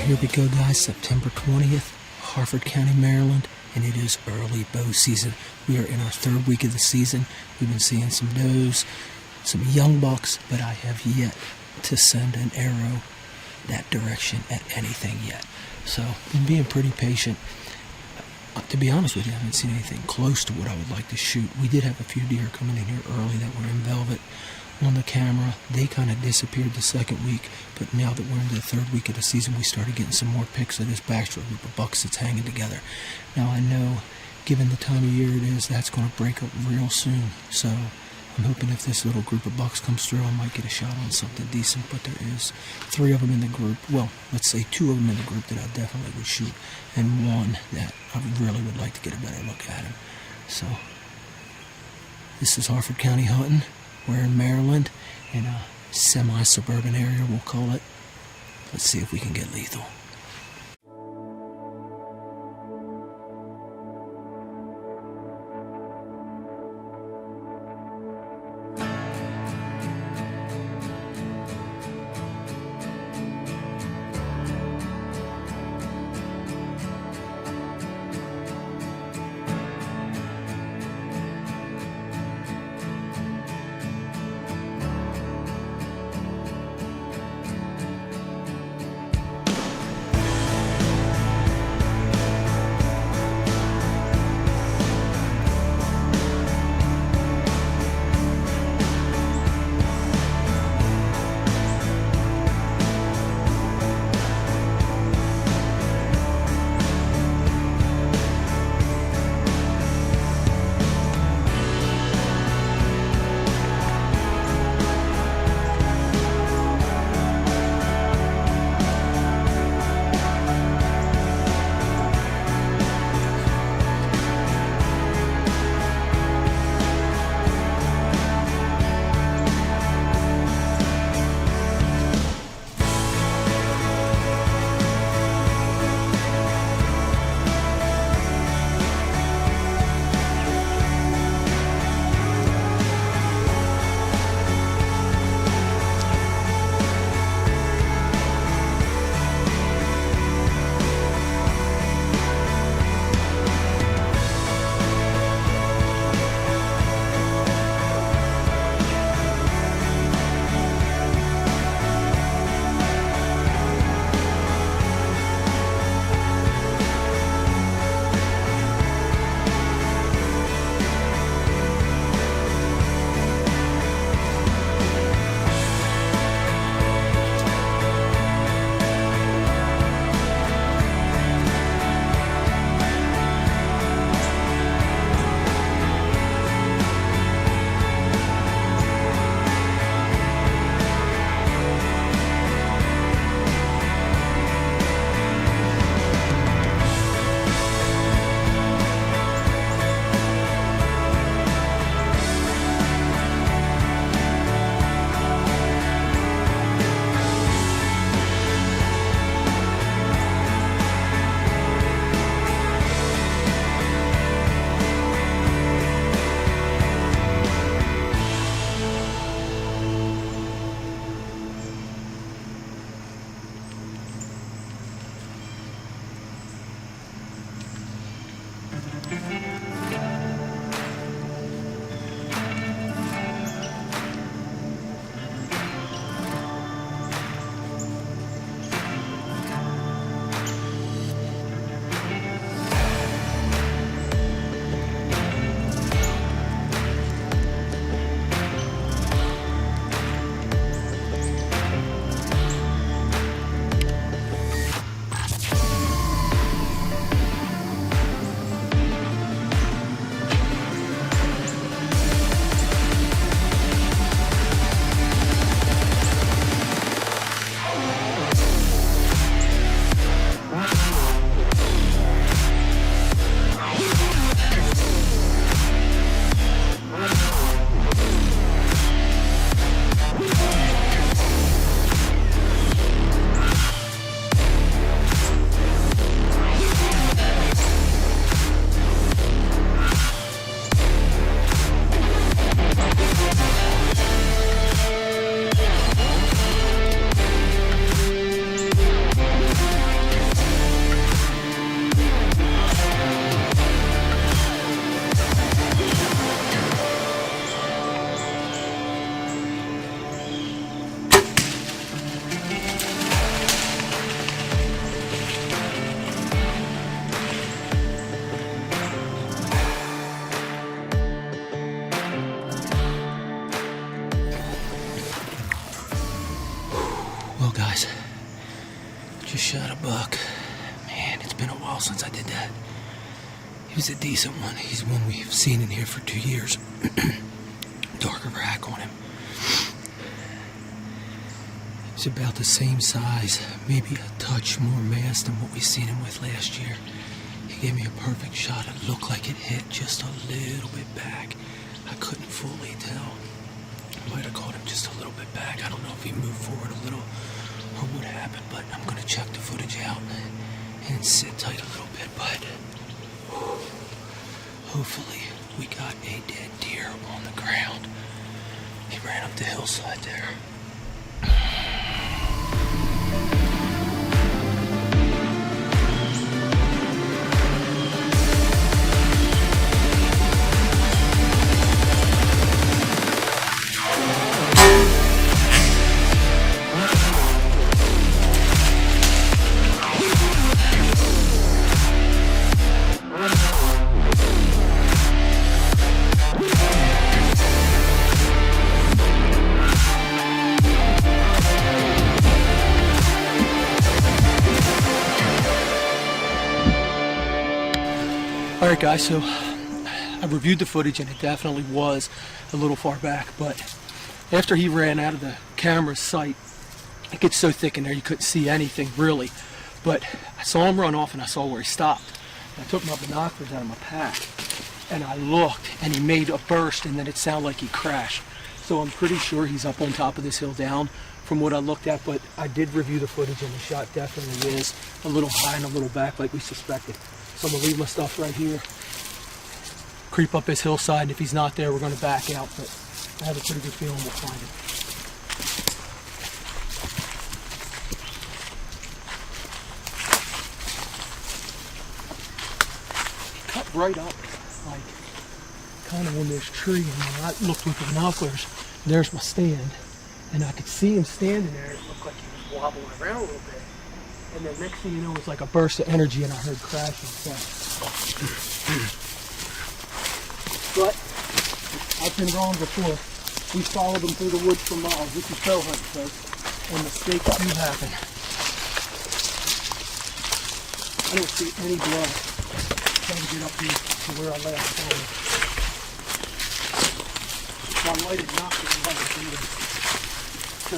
Here we go, guys, September 20th, Harford County, Maryland, and it is early bow season. We are in our third week of the season. We've been seeing some does, some young bucks, but I have yet to send an arrow that direction at anything yet. So, I'm being pretty patient. To be honest with you, I haven't seen anything close to what I would like to shoot. We did have a few deer coming in here early that were in velvet on the camera. They kind of disappeared the second week, but now that we're into the third week of the season, we started getting some more pics of this backstrap group of bucks that's hanging together. Now I know, given the time of year it is, that's going to break up real soon. So I'm hoping if this little group of bucks comes through, I might get a shot on something decent. But there is 3 of them in the group. Well, let's say 2 of them in the group that I definitely would shoot, and 1 that I really would like to get a better look at him. So this is Harford County hunting. We're in Maryland, in a semi-suburban area, we'll call it. Let's see if we can get lethal. while since I did that. He was a decent one. He's one we've seen in here for 2 years. Darker rack on him. He's about the same size, maybe a touch more mass than what we seen him with last year. He gave me a perfect shot. It looked like it hit just a little bit back. I couldn't fully tell. I might have caught him just a little bit back. I don't know if he moved forward a little or what happened, but I'm going to check the footage out and sit tight a little bit. But hopefully we got a dead deer on the ground. He ran up the hillside there. Alright guys, so I reviewed the footage and it definitely was a little far back, but after he ran out of the camera's sight, it gets so thick in there you couldn't see anything really. But I saw him run off and I saw where he stopped. And I took my binoculars out of my pack and I looked and he made a burst and then it sounded like he crashed. So I'm pretty sure he's up on top of this hill down from what I looked at, but I did review the footage and the shot definitely is a little high and a little back like we suspected. So I'm going to leave my stuff right here, creep up this hillside, and if he's not there, we're going to back out, but I have a pretty good feeling we'll find him. He cut right up, like, kind of on this tree, and when I looked with the binoculars, there's my stand, and I could see him standing there, and it looked like he was wobbling around a little bit. And then next thing you know, it was like a burst of energy and I heard crashing. So. But I've been wrong before. We followed them through the woods for miles. This is trail hunting, folks. And mistakes do happen. I don't see any blood. Trying to get up here to where I last saw him. My light had knocked it like a finger. So.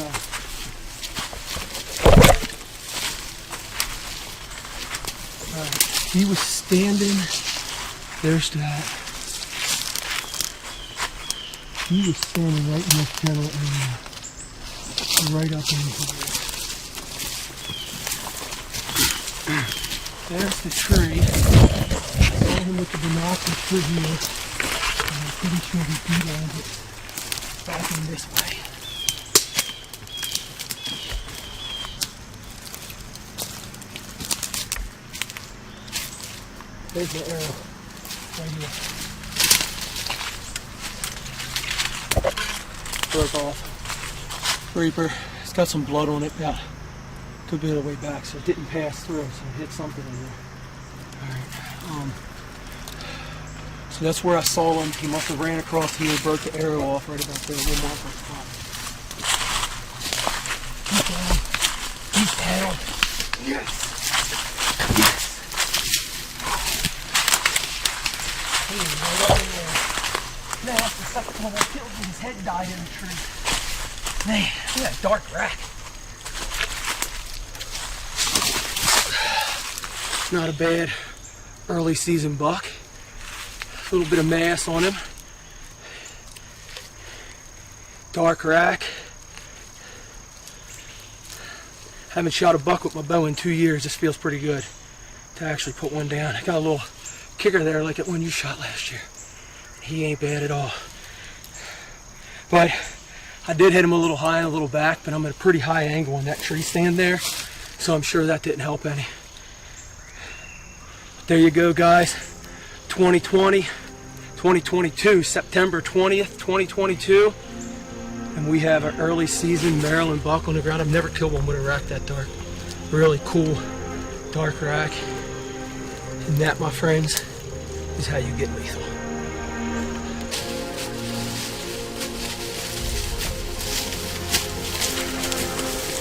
He was standing, there's that. He was standing right in this general area, right up in here. There's the tree. I saw him with the binoculars through here, and I'm pretty sure he beat it back in this way. There's the arrow right here. Broke off. Reaper. It's got some blood on it. Yeah. Could be the way back, so it didn't pass through, so it hit something in there. Alright. So that's where I saw him. He must have ran across here, broke the arrow off right about there. We'll mark our spot. Keep down. Keep down. Yes. Man, that's the second one I killed when his head died in the tree. Man, look at that dark rack. Not a bad early season buck. A little bit of mass on him. Dark rack. Haven't shot a buck with my bow in 2 years. This feels pretty good to actually put one down. I got a little kicker there like that one you shot last year. He ain't bad at all. But I did hit him a little high and a little back, but I'm at a pretty high angle on that tree stand there, so I'm sure that didn't help any. But there you go, guys. 2022, September 20th, 2022. And we have an early season Maryland buck on the ground. I've never killed one with a rack that dark. Really cool dark rack. And that, my friends, is how you get lethal.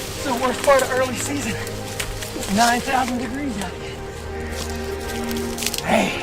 It's the worst part of early season. It's 9,000 degrees out here. Hey.